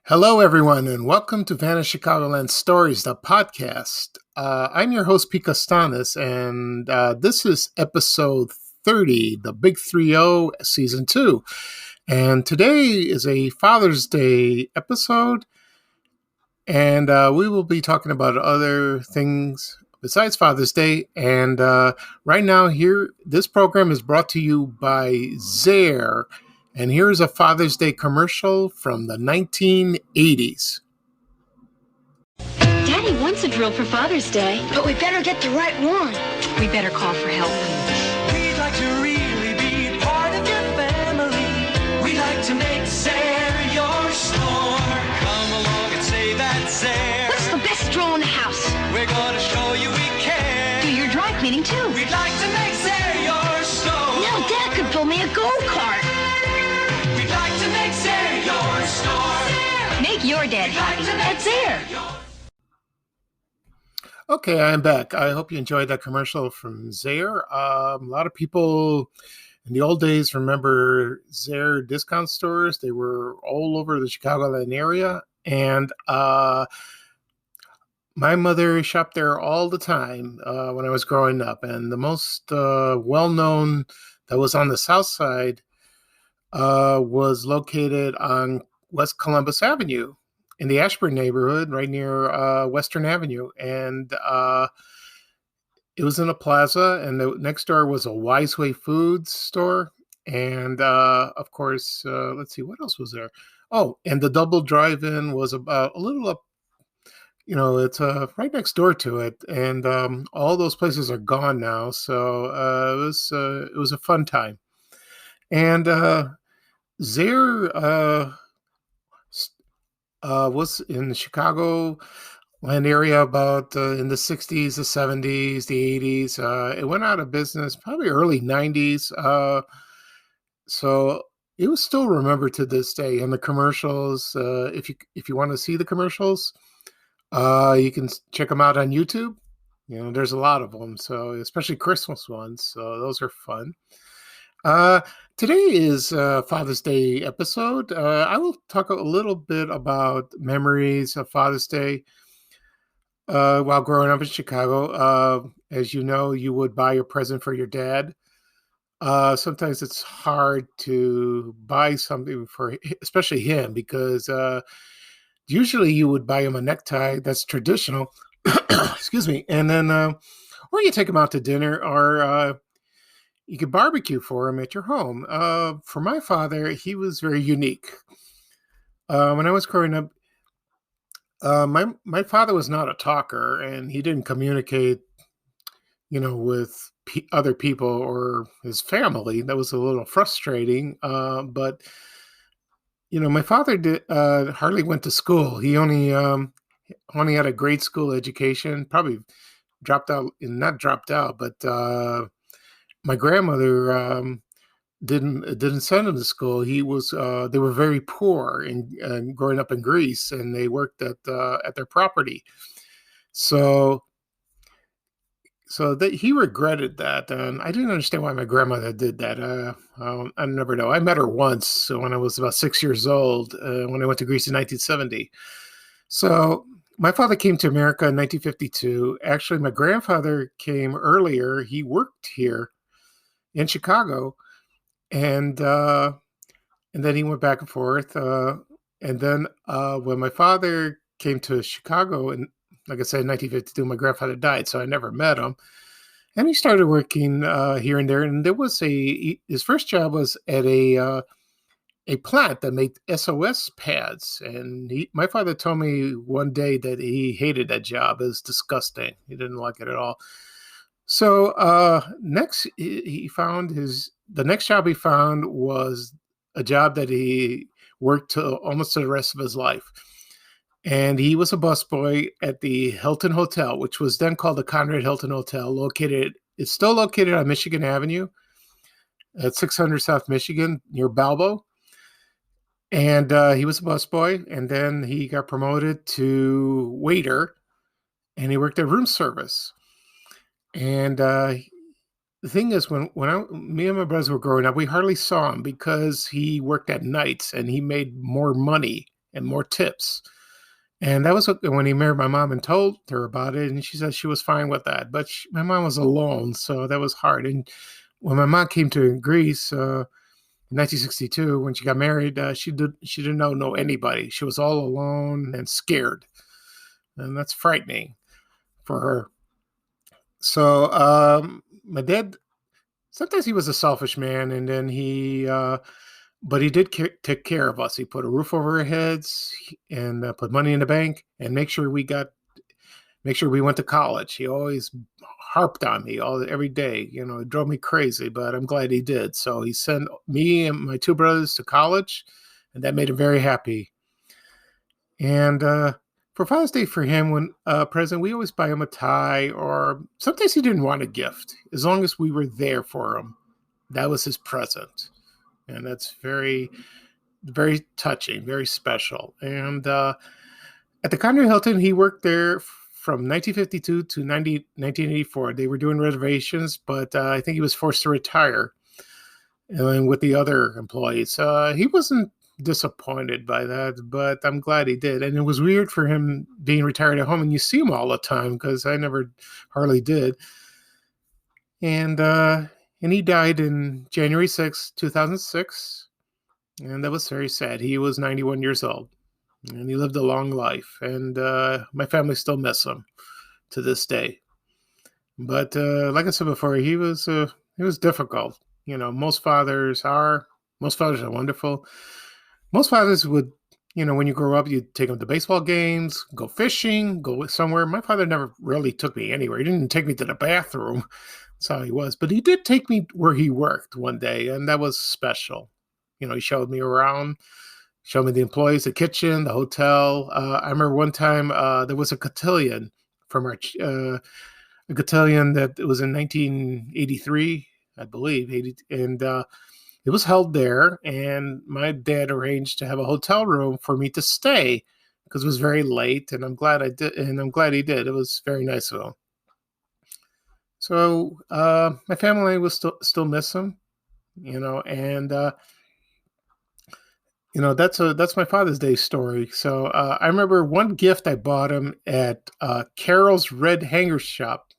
Hello, everyone, and welcome to Vanished Chicagoland Stories, the podcast. I'm your host, Pete Costanis, and this is episode 30, the Big 3-0, Season 2. And today is a Father's Day episode, and we will be talking about other things besides Father's Day. And right now, this program is brought to you by Zayre. And here's a Father's Day commercial from the 1980s. Daddy wants a drill for Father's Day. But we better get the right one. We better call for help. We'd like to really be part of your family. We'd like to make Zayre your store. Come along and say that Zayre. What's the best drill in the house? We're gonna show you we care. Do your dry cleaning too. We'd like to make Zayre your store. Now Dad could build me a go-kart. We'd like to make Zayre your store. Make your dad happy. That's Zayre. Okay, I'm back. I hope you enjoyed that commercial from Zayre. A lot of people in the old days remember Zayre discount stores. They were all over the Chicagoland area. And my mother shopped there all the time when I was growing up. And the most well-known that was on the south side was located on West Columbus Avenue in the Ashburn neighborhood, right near Western Avenue. And it was in a plaza, and the next door was a Wiseway Foods store. And of course, let's see, what else was there? Oh, and the Double Drive-In was about a little up, it's right next door to it. And all those places are gone now. So it was a fun time. And Zayre was in the Chicago land area about in the 60s, the 70s, the 80s. It went out of business probably early 90s. So it was still remembered to this day. And the commercials, if you want to see the commercials, you can check them out on YouTube. There's a lot of them, so especially Christmas ones. So those are fun. Today is Father's Day episode. I will talk a little bit about memories of Father's Day while growing up in Chicago. As you know, you would buy a present for your dad. Sometimes it's hard to buy something for, especially him, because usually you would buy him a necktie. That's traditional. Excuse me. And then, or you take him out to dinner, or you could barbecue for him at your home. For my father, he was very unique. When I was growing up, my father was not a talker, and he didn't communicate, with other people or his family. That was a little frustrating. But my father hardly went to school. He only had a grade school education. Probably not dropped out, but. My grandmother didn't send him to school. They were very poor and growing up in Greece, and they worked at their property. So that he regretted that, and I didn't understand why my grandmother did that. I never know. I met her once when I was about 6 years old when I went to Greece in 1970. So my father came to America in 1952. Actually, my grandfather came earlier. He worked here in Chicago, and then he went back and forth. And then when my father came to Chicago, and like I said, in 1952, my grandfather died, so I never met him. And he started working here and there. And there was his first job was at a plant that made SOS pads. And my father told me one day that he hated that job. It was disgusting. He didn't like it at all. So next, the next job he found was a job that he worked almost to the rest of his life. And he was a busboy at the Hilton Hotel, which was then called the Conrad Hilton Hotel. It's still located on Michigan Avenue at 600 South Michigan near Balbo. And he was a busboy, and then he got promoted to waiter, and he worked at room service. And the thing is, when me and my brothers were growing up, we hardly saw him because he worked at nights and he made more money and more tips. And that was when he married my mom and told her about it. And she said she was fine with that. But my mom was alone, so that was hard. And when my mom came to Greece in 1962, when she got married, she didn't know anybody. She was all alone and scared. And that's frightening for her. So my dad, sometimes he was a selfish man, and then but he did take care of us. He put a roof over our heads and put money in the bank and make sure we went to college. He always harped on me every day. It drove me crazy, but I'm glad he did. So he sent me and my two brothers to college, and that made him very happy. And for Father's Day for him, when present, we always buy him a tie, or sometimes he didn't want a gift. As long as we were there for him, that was his present. And that's very, very touching, very special. And at the Connery Hilton, he worked there from 1952 to 1984. They were doing renovations, but I think he was forced to retire and with the other employees. He wasn't disappointed by that, but I'm glad he did. And it was weird for him being retired at home, and you see him all the time, because I never hardly did. And he died in January 6, 2006. And that was very sad. He was 91 years old. And he lived a long life. And my family still miss him to this day. But like I said before, he was difficult. Most fathers are wonderful. Most fathers would, when you grow up, you'd take them to baseball games, go fishing, go somewhere. My father never really took me anywhere. He didn't take me to the bathroom. That's how he was. But he did take me where he worked one day, and that was special. He showed me around, showed me the employees, the kitchen, the hotel. I remember one time there was a cotillion from a cotillion that was in 1983, I believe, and it was held there. And my dad arranged to have a hotel room for me to stay because it was very late, and I'm glad I did, and I'm glad he did. It was very nice of him. So my family will still miss him, and that's my Father's Day story. So I remember one gift I bought him at Carol's Red Hanger Shop.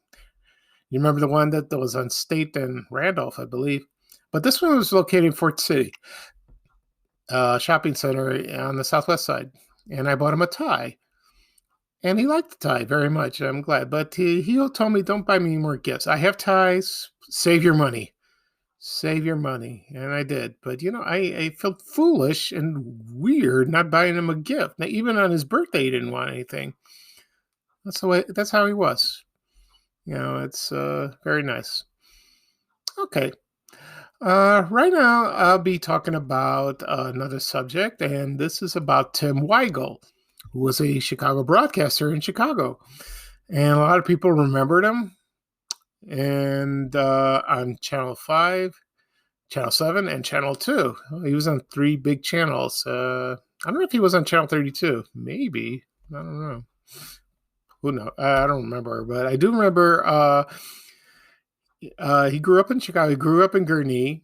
You remember the one that was on State and Randolph, I believe, but this one was located in Fort City shopping center on the southwest side, and I bought him a tie. And he liked the tie very much. I'm glad. But he told me, don't buy me any more gifts. I have ties. Save your money. Save your money. And I did. But, I felt foolish and weird not buying him a gift. Now, even on his birthday, he didn't want anything. That's how he was. It's very nice. Okay. Right now, I'll be talking about another subject, and this is about Tim Weigel, who was a Chicago broadcaster in Chicago. And a lot of people remembered him. And on Channel 5, Channel 7, and Channel 2. He was on 3 big channels. I don't know if he was on Channel 32. Maybe. I don't know. Who knows? I don't remember. But I do remember he grew up in Chicago. He grew up in Gurnee.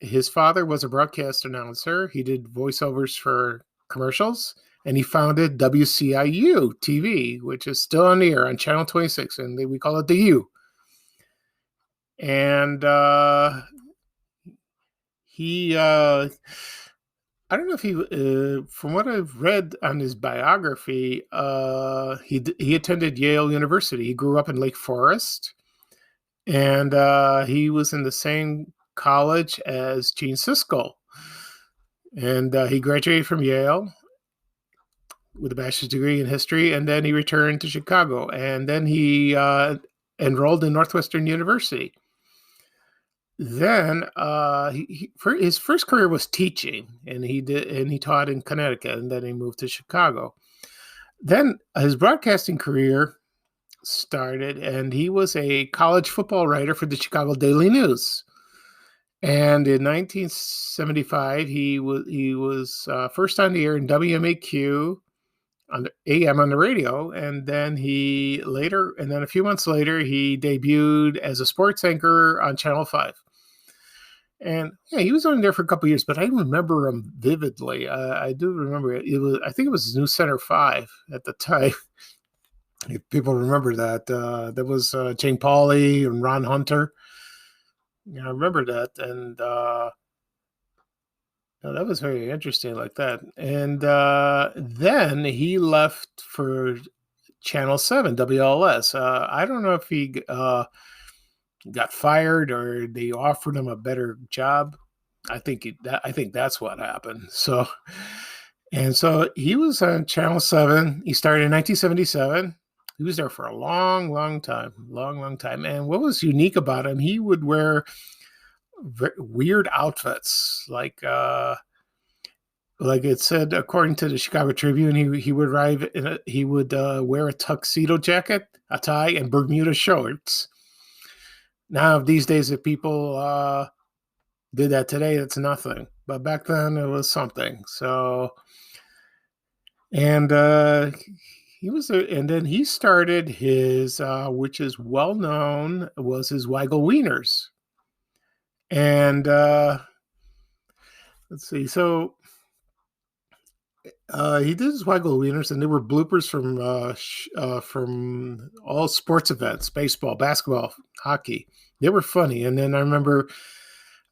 His father was a broadcast announcer. He did voiceovers for commercials. And he founded WCIU TV, which is still on the air on Channel 26, and we call it the U. And he, I don't know if he, from what I've read on his biography, he attended Yale University. He grew up in Lake Forest, and he was in the same college as Gene Siskel. And he graduated from Yale with a bachelor's degree in history, and then he returned to Chicago, and then he enrolled in Northwestern University. Then his first career was teaching, and he taught in Connecticut, and then he moved to Chicago. Then his broadcasting career started, and he was a college football writer for the Chicago Daily News. And in 1975, he was first on the air in WMAQ on the AM on the radio, and then a few months later, he debuted as a sports anchor on Channel 5. And yeah, he was only there for a couple of years, but I remember him vividly. I do remember it. It was, I think it was New Center 5 at the time. If people remember that, that was Jane Pauley and Ron Hunter. Yeah, I remember that, and that was very interesting, like that. And then he left for Channel 7, WLS. I don't know if he got fired or they offered him a better job. I think that's what happened. So, and so he was on Channel 7. He started in 1977. He was there for a long, long time, long, long time. And what was unique about him, he would wear weird outfits, like it said, according to the Chicago Tribune, he would arrive he would wear a tuxedo jacket, a tie, and Bermuda shorts. Now, these days, if people did that today, it's nothing. But back then, it was something. So, and he was, and then he started his, which is well known, was his Weigel Wieners. And let's see, so he did his Weigel Wieners, and there were bloopers from all sports events: baseball, basketball, hockey. They were funny. And then I remember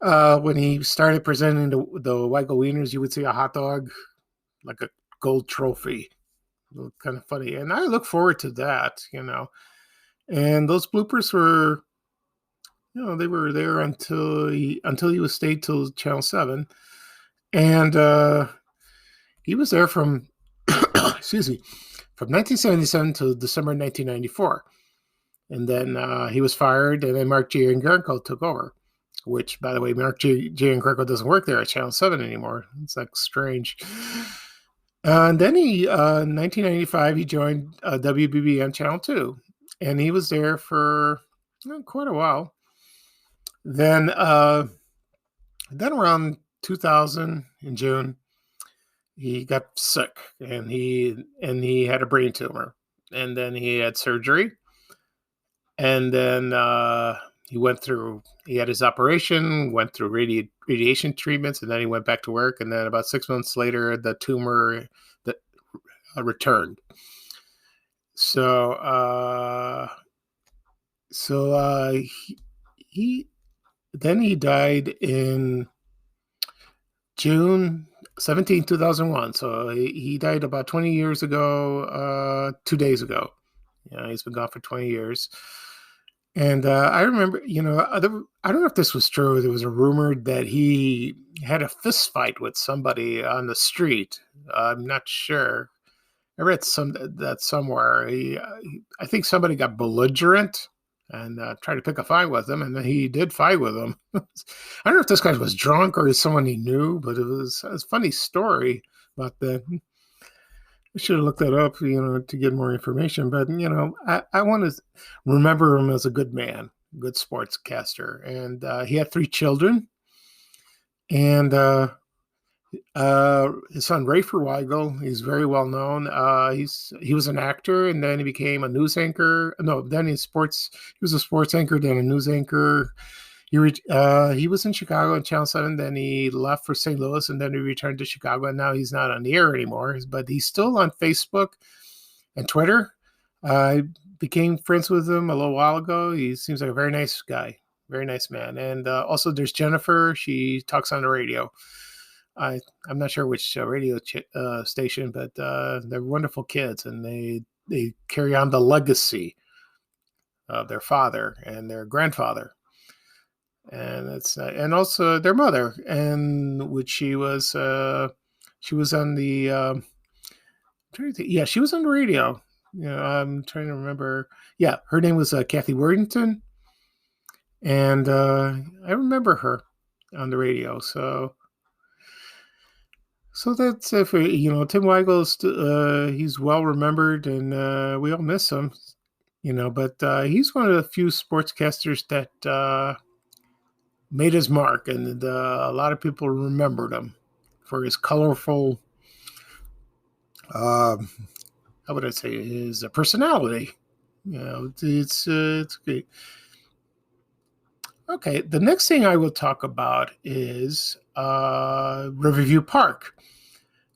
when he started presenting the Weigel Wieners, you would see a hot dog, like a gold trophy. Kind of funny, and I look forward to that. And those bloopers were, they were there until he was stayed till Channel 7, and he was there from excuse me, from 1977 to December 1994, and then he was fired, and then Mark Giancarlo took over. Which, by the way, Mark Giancarlo doesn't work there at Channel 7 anymore. It's like strange. And then in 1995, he joined WBB on Channel 2, and he was there for quite a while. Then around 2000 in June, he got sick, and he had a brain tumor, and then he had surgery, and then he had his operation, went through radiation treatments, and then he went back to work, and then about 6 months later, the tumor returned. So he died in June 17, 2001. So he died about 20 years ago, 2 days ago. He's been gone for 20 years. And I remember, I don't know if this was true. There was a rumor that he had a fist fight with somebody on the street. I'm not sure. I read that somewhere. I think somebody got belligerent and tried to pick a fight with him, and then he did fight with him. I don't know if this guy was drunk or someone he knew, but it was a funny story about that. I should have looked that up, to get more information. But, I want to remember him as a good man, good sportscaster. And he had 3 children. And his son, Rafer Weigel, he's very well known. He was an actor, and then he became a news anchor. No, then he was a sports anchor, then a news anchor. He was in Chicago on Channel 7, then he left for St. Louis, and then he returned to Chicago, and now he's not on the air anymore, but he's still on Facebook and Twitter. I became friends with him a little while ago. He seems like a very nice guy, very nice man. And also there's Jennifer. She talks on the radio. I'm not sure which radio station, but they're wonderful kids, and they carry on the legacy of their father and their grandfather. And and also their mother, and which she was on the she was on the radio. I'm trying to remember. Yeah, her name was Kathy Worthington, and I remember her on the radio. So that's it for Tim Weigel. He's well remembered, and we all miss him. But he's one of the few sportscasters that made his mark, and a lot of people remembered him for his colorful, how would I say, his personality. It's great. Okay, the next thing I will talk about is Riverview Park.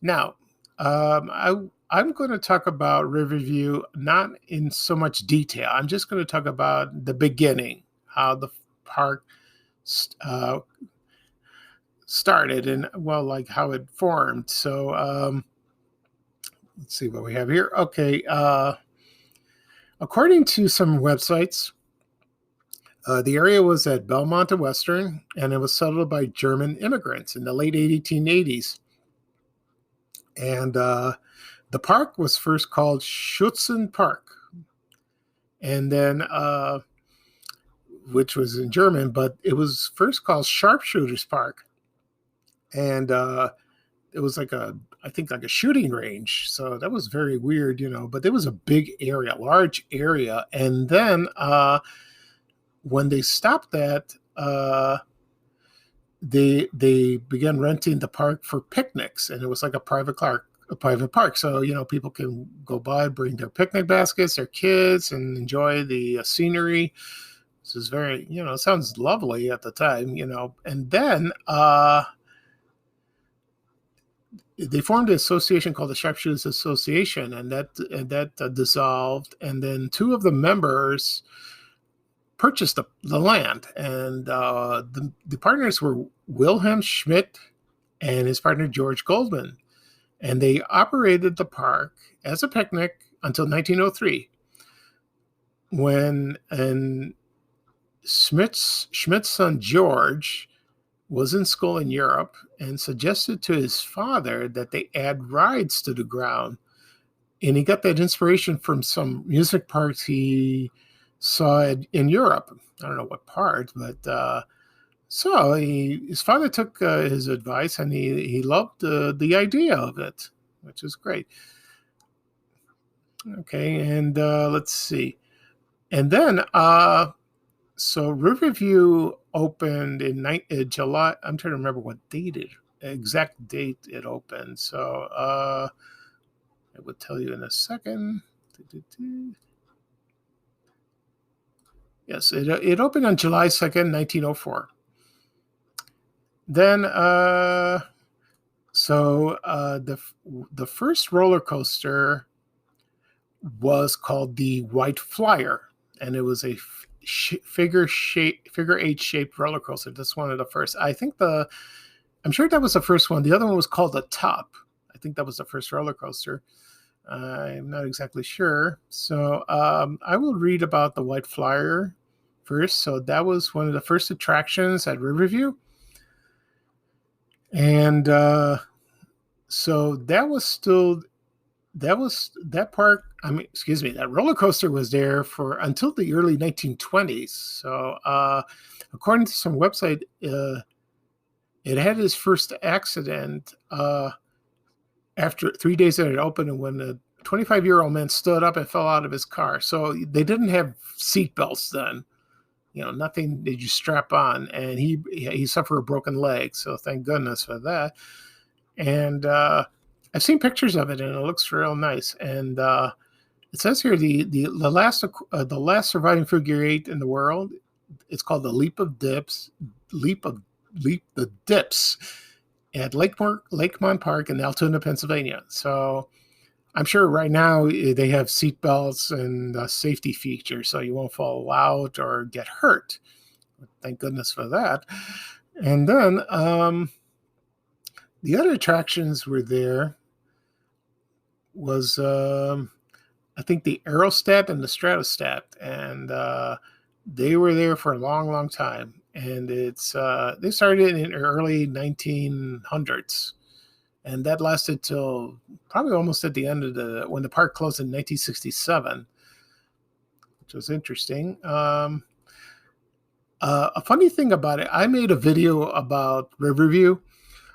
Now, I'm going to talk about Riverview not in so much detail. I'm just going to talk about the beginning, how the park uh, started, and well, like how it formed. So let's see what we have here. Okay, according to some websites, the area was at Belmont and Western, and it was settled by German immigrants in the late 1880s. And the park was first called Schützen Park, and then which was in German, but it was first called Sharpshooters Park, and it was I think like a shooting range. So that was very weird, But it was a big area, large area, and then when they stopped that, they began renting the park for picnics, and it was like a private park. So people can go by, bring their picnic baskets, their kids, and enjoy the scenery. This is very, it sounds lovely at the time, And then they formed an association called the Sharpshooters Association, and that dissolved. And then two of the members purchased the land, and the partners were Wilhelm Schmidt and his partner George Goldman, and they operated the park as a picnic until 1903, when Schmidt's son George was in school in Europe and suggested to his father that they add rides to the ground, and he got that inspiration from some music parks he saw it in Europe. I don't know what part, but so his father took his advice, and he loved the idea of it, which is great. Okay, and let's see. And then, so Riverview opened in July. I'm trying to remember what exact date it opened. So I will tell you in a second. Yes, it opened on July 2nd, 1904. Then, the first roller coaster was called the White Flyer, and it was a figure eight shaped roller coaster. That's one of the first. I'm sure that was the first one. The other one was called the Top. I think that was the first roller coaster. I'm not exactly sure. So I will read about the White Flyer first. So that was one of the first attractions at Riverview. And so that park, that roller coaster was there for until the early 1920s. So according to some website, it had its first accident after 3 days that it opened, and when a 25-year-old man stood up and fell out of his car. So they didn't have seat belts then, nothing that you strap on, and he suffered a broken leg. So thank goodness for that. And I've seen pictures of it, and it looks real nice. And it says here the last surviving figure eight in the world. It's called the Leap the Dips at Lakemont Park in Altoona, Pennsylvania. So I'm sure right now they have seat belts and safety features, so you won't fall out or get hurt. Thank goodness for that. And then the other attractions were there was I think the Aerostat and the Stratostat, and they were there for a long, long time. And it's they started in the early 1900s, and that lasted till probably almost at the end of when the park closed in 1967, which was interesting. A funny thing about it, I made a video about Riverview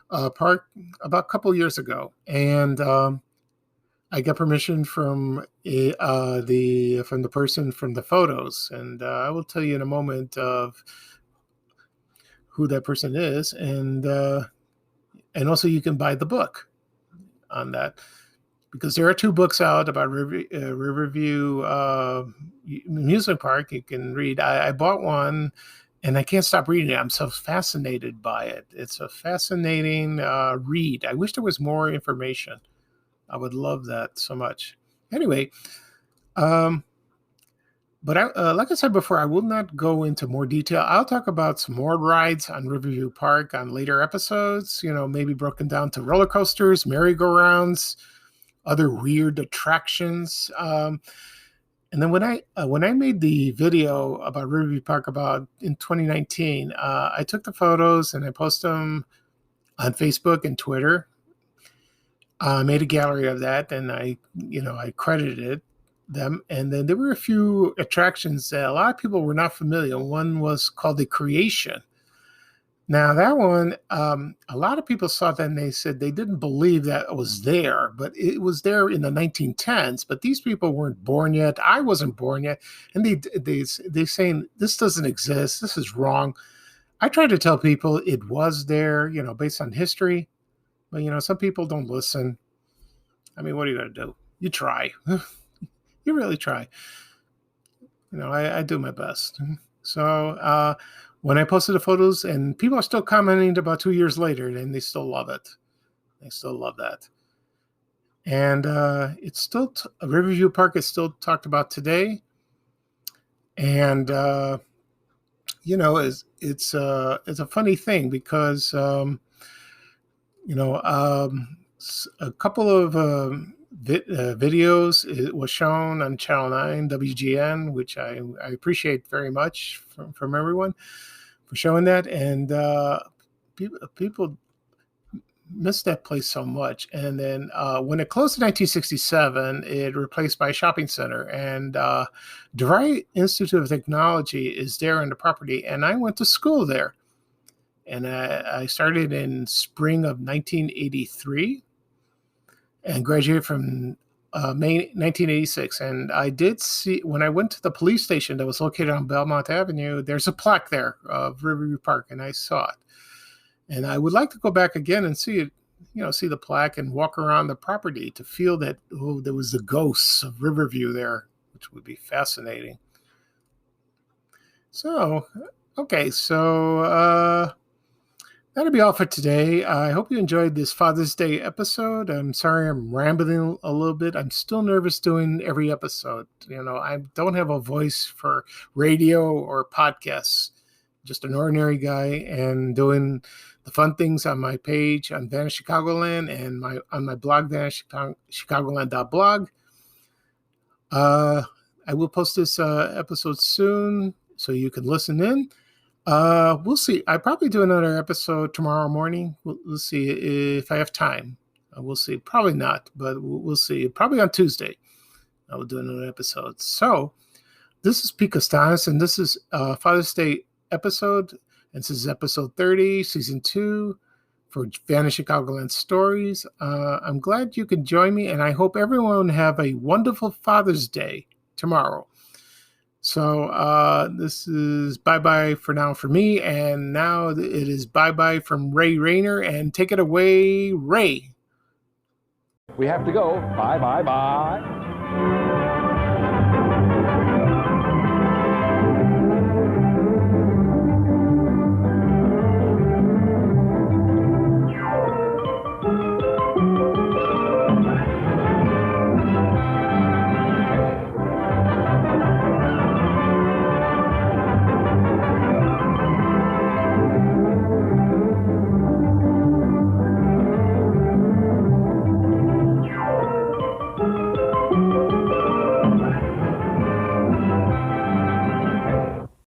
Park about a couple years ago, and I got permission from the person from the photos, and I will tell you in a moment of who that person is, and also you can buy the book on that, because there are 2 books out about Riverview Amusement Park you can read. I bought one, and I can't stop reading it. I'm so fascinated by it. It's a fascinating read. I wish there was more information. I would love that so much. Anyway, but like I said before, I will not go into more detail. I'll talk about some more rides on Riverview Park on later episodes, maybe broken down to roller coasters, merry-go-rounds, other weird attractions. And then when I made the video about Riverview Park about in 2019, I took the photos and I posted them on Facebook and Twitter. I made a gallery of that, and I credited them. And then there were a few attractions that a lot of people were not familiar. One was called the Creation. Now that one, a lot of people saw that and they said they didn't believe that it was there, but it was there in the 1910s. But these people weren't born yet. I wasn't born yet, and they saying this doesn't exist. This is wrong. I tried to tell people it was there, based on history, but some people don't listen. I mean, what are you going to do? You try. You really try. I do my best. So when I posted the photos, and people are still commenting about 2 years later, and they still love it. They still love that. And it's still Riverview Park is still talked about today. And it's a funny thing because a couple of videos it was shown on Channel 9 WGN, which I appreciate very much from everyone for showing that. And people missed that place so much. And then when it closed in 1967, it replaced by a shopping center. And DeVry Institute of Technology is there on the property, and I went to school there. And I started in spring of 1983 and graduated from May 1986. And I did see, when I went to the police station that was located on Belmont Avenue, there's a plaque there of Riverview Park, and I saw it. And I would like to go back again and see it, see the plaque and walk around the property to feel that, there was the ghosts of Riverview there, which would be fascinating. So, okay, so that'll be all for today. I hope you enjoyed this Father's Day episode. I'm sorry I'm rambling a little bit. I'm still nervous doing every episode. I don't have a voice for radio or podcasts. Just an ordinary guy and doing the fun things on my page on Vanish Chicagoland and on my blog, vanishchicagoland.blog. I will post this episode soon so you can listen in. We'll see. I'll probably do another episode tomorrow morning. We'll see if I have time. We'll see. Probably not, but we'll see. Probably on Tuesday, I will do another episode. So this is Pete Costanis, and this is Father's Day episode. And this is episode 30, season 2 for Vanish Chicagoland Stories. I'm glad you could join me, and I hope everyone have a wonderful Father's Day tomorrow. So this is bye-bye for now for me, and now it is bye-bye from Ray Rayner, and take it away, Ray. We have to go. Bye, bye, bye.